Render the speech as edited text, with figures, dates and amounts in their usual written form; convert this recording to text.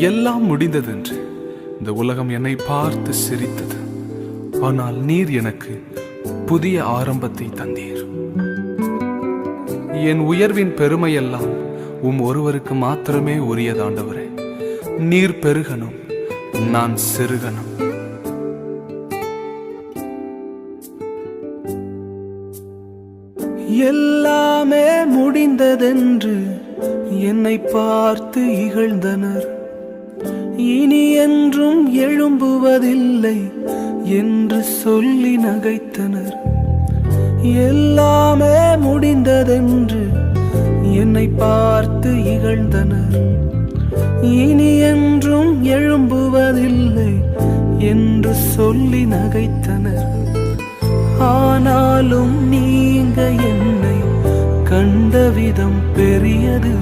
எல்லாம் முடிந்ததென்று இந்த உலகம் என்னை பார்த்து சிரித்தது. ஆனால் நீர் எனக்கு புதிய ஆரம்பத்தை தந்தீர். என் உயர்வின் பெருமையெல்லாம் ஒருவருக்கு மாத்திரமே உரியதாண்டவரே. நீர் பெருகணும், நான் சிறுகணும். எல்லாமே முடிந்ததென்று என்னை பார்த்து இகழ்ந்தனர். இனி என்றும் எழும்புவதில்லை என்று சொல்லி நகைத்தனர். எல்லாமே முடிந்ததென்று என்னை பார்த்து இகழ்ந்தனர். இனி என்றும் எழும்புவதில்லை என்று சொல்லி நகைத்தனர். ஆனாலும் நீங்க என்னை கண்ட விதம் பெரியது.